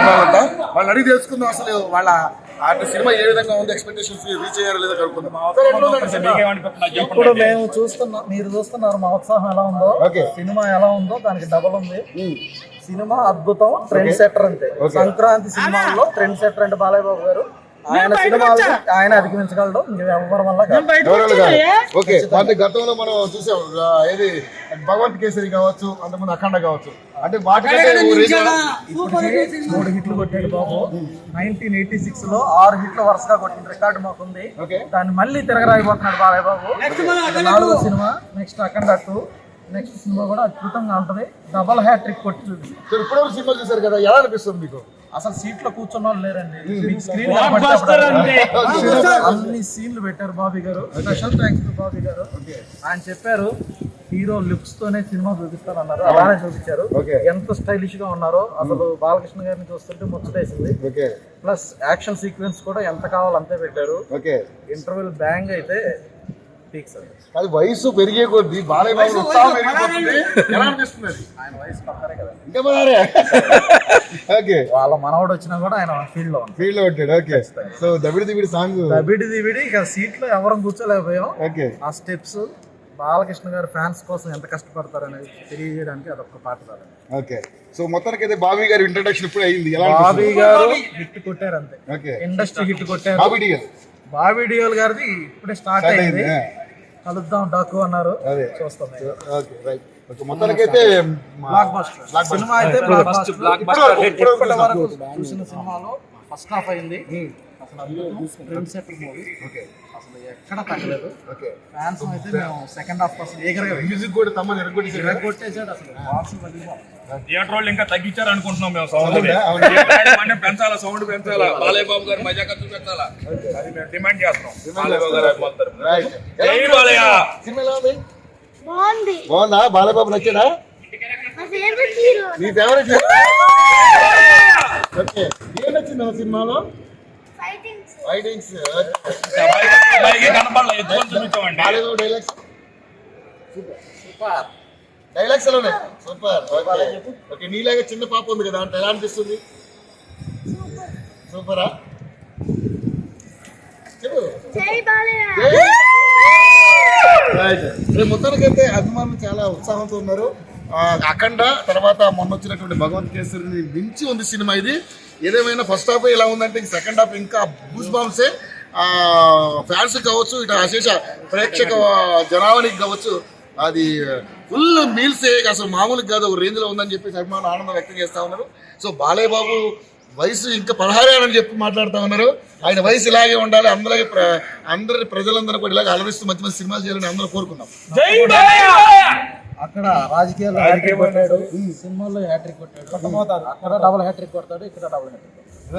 బాగుంటా వాళ్ళని అడిగి తెలుసుకుందాం అసలు వాళ్ళ సినిమా ఏ విధంగా ఉంది, ఎక్స్పెక్టేషన్స్ రీచ్ అయ్యారో లేదో కనుక్కుందాం. ఇప్పుడు మేము మీరు చూస్తున్నారు మా ఉత్సాహం ఎలా ఉందో, సినిమా ఎలా ఉందో దానికి డబల్ ఉంది. సినిమా అద్భుతం, ట్రెండ్ సెట్టర్ అంతే. సంక్రాంతి సినిమాల్లో ట్రెండ్ సెట్టర్ అంటే బాలయ్య బాబు గారు. ఆయన సినిమాలు ఆయన అధిగమించగలడు, ఎవరి వల్ల ఓకే. అంటే గతంలో మనం చూసాం ఏది భగవంత్ కేసరి కావచ్చు, అంతకుముందు అఖండ కావచ్చు, అంటే వాటికంటే 3 హిట్లు కొట్టాడు బాబు. 1986 లో 6 హిట్లు వరుసగా కొట్టిన రికార్డు మాకుంది. దాన్ని మళ్ళీ తిరగరాయిపోతున్నాడు బాలయ్య బాబు. 4వ సినిమా నెక్స్ట్ అఖండ 2, నెక్స్ట్ సినిమా కూడా అద్భుతంగా ఉంటది. డబల్ హ్యాట్రిక్ కొట్టి చూపిస్తారు. ఇప్పుడు సినిమా చూసారు కదా, ఎలా అనిపిస్తుంది మీకు? అసలు సీట్ లో కూర్చున్న వాళ్ళు లేరండి. స్క్రీన్ అన్ని సీన్లు పెట్టారు బాబీ గారు. స్పెషల్ థ్యాంక్స్ టు బాబీ గారు. ఆయన చెప్పారు హీరో లుక్స్ తోనే సినిమా చూపిస్తారు అన్నారు, అలానే చూపించారు. ఎంత స్టైలిష్ గా ఉన్నారో అసలు బాలకృష్ణ గారిని చూస్తుంటే ముచ్చటేసింది. ప్లస్ యాక్షన్ సీక్వెన్స్ కూడా ఎంత కావాలో అంతే పెట్టారు. ఇంటర్వెల్ బ్యాంగ్ అయితే పీక్స్ అండి. అది వయసు పెరిగే కొద్ది బాలయ్య బాబు ఉత్సాహం పెరిగిపోతుంది. ఎలా అనిపిస్తుంది? ఆయన వయసు పక్కనే కదా, ఇంకా మరే. ఓకే, వాళ్ళ మనవడు వచ్చినా కూడా ఆయన ఫీల్డ్ లో ఉంటాడు. ఓకే, సో దబిడి సాంగ్ ఇక సీట్ లో ఎవరం కూర్చోలేకపోయాం. ఆ స్టెప్స్ బాలకృష్ణ గారు ఫ్యాన్స్ కోసం ఎంత కష్టపడతారనేది తెలియజేయడానికి అదొక పాట రాదు. ఓకే, సో మొత్తానికి అయితే బాబీ గారి ఇంట్రడక్షన్ ఇప్పుడు అయింది. బాబీ గారు హిట్ కొట్టారు అంతే, ఇండస్ట్రీ హిట్ కొట్టారు. బాబీ డియోల్ గారిది ఇప్పుడే స్టార్ట్ అయింది. కలుద్దాం డాకు అన్నారు, చూస్తాం. మొత్తానికైతే సినిమా అయితే చూసిన సినిమాలో ఫస్ట్ హాఫ్ అయింది. అసలు ట్రెండ్ సెట్టర్ మూవీ, అసలు ఎక్కడ తగ్గలేదు. ఫ్యాన్స్ అయితే మేము సెకండ్ హాఫ్ కోసం ఏకరగా మ్యూజిక్ కూడా తమ్మని ఎరగొట్టేసాడు. అసలు బాక్స్ థియేటర్ వాళ్ళు ఇంకా తగ్గించారు అనుకుంటున్నాం మేము. సౌండ్ పెంచాలా, సౌండ్ పెంచాలా, బాలయ్య బాబు గారు మజాగా చూపెట్టాలా, అది మేము డిమాండ్ చేస్తున్నాం. బాలయ్య బాబు గారు బాగుందా? బాలయ్య బాబు నచ్చాడా? నీ ఫేవరెట్ ఓకే, ఏం నచ్చింది ఆ సినిమాలో? ఫైటింగ్స్ డైలాగ్స్ ఎలా సూపర్. ఓకే, నీలాగా చిన్న పాప ఉంది కదా, అంటే ఎలా అనిపిస్తుంది? సూపరా? చెప్పు. మొత్తానికైతే అభిమానులు చాలా ఉత్సాహంతో ఉన్నారు. అఖండ తర్వాత మొన్న వచ్చినటువంటి భగవంత్ కేసరిని మించి ఉంది సినిమా ఇది. ఏదేమైనా ఫస్ట్ హాఫ్ ఇలా ఉందంటే సెకండ్ హాఫ్ ఇంకా బూస్ బాంబ్సే. ఫ్యాన్స్ కావచ్చు, ఇటు అశేష ప్రేక్షక జనావళికి కావచ్చు, అది ఫుల్ మీల్సే, అసలు మామూలుగా కాదు, ఒక రేంజ్లో ఉందని చెప్పేసి అభిమానులు ఆనందం వ్యక్తం చేస్తూ ఉన్నారు. సో బాలయ్య బాబు వయసు ఇంకా 16 అని చెప్పి మాట్లాడుతూ ఉన్నారు. ఆయన వయసు ఇలాగే ఉండాలి, అందరి ప్రజలందరూ కూడా ఇలాగే అలరిస్తూ మంచి మంచి సినిమాలు చేయాలని అందరూ కోరుకున్నాం. అక్కడ రాజకీయాల్లో హ్యాట్రిక్ కొట్టాడు, సినిమాల్లో హ్యాట్రిక్ కొట్టాడు, అక్కడ డబుల్ హ్యాట్రిక్ కొడతాడు, ఇక్కడ డబుల్ హ్యాట్రిక్ కొడతాడు.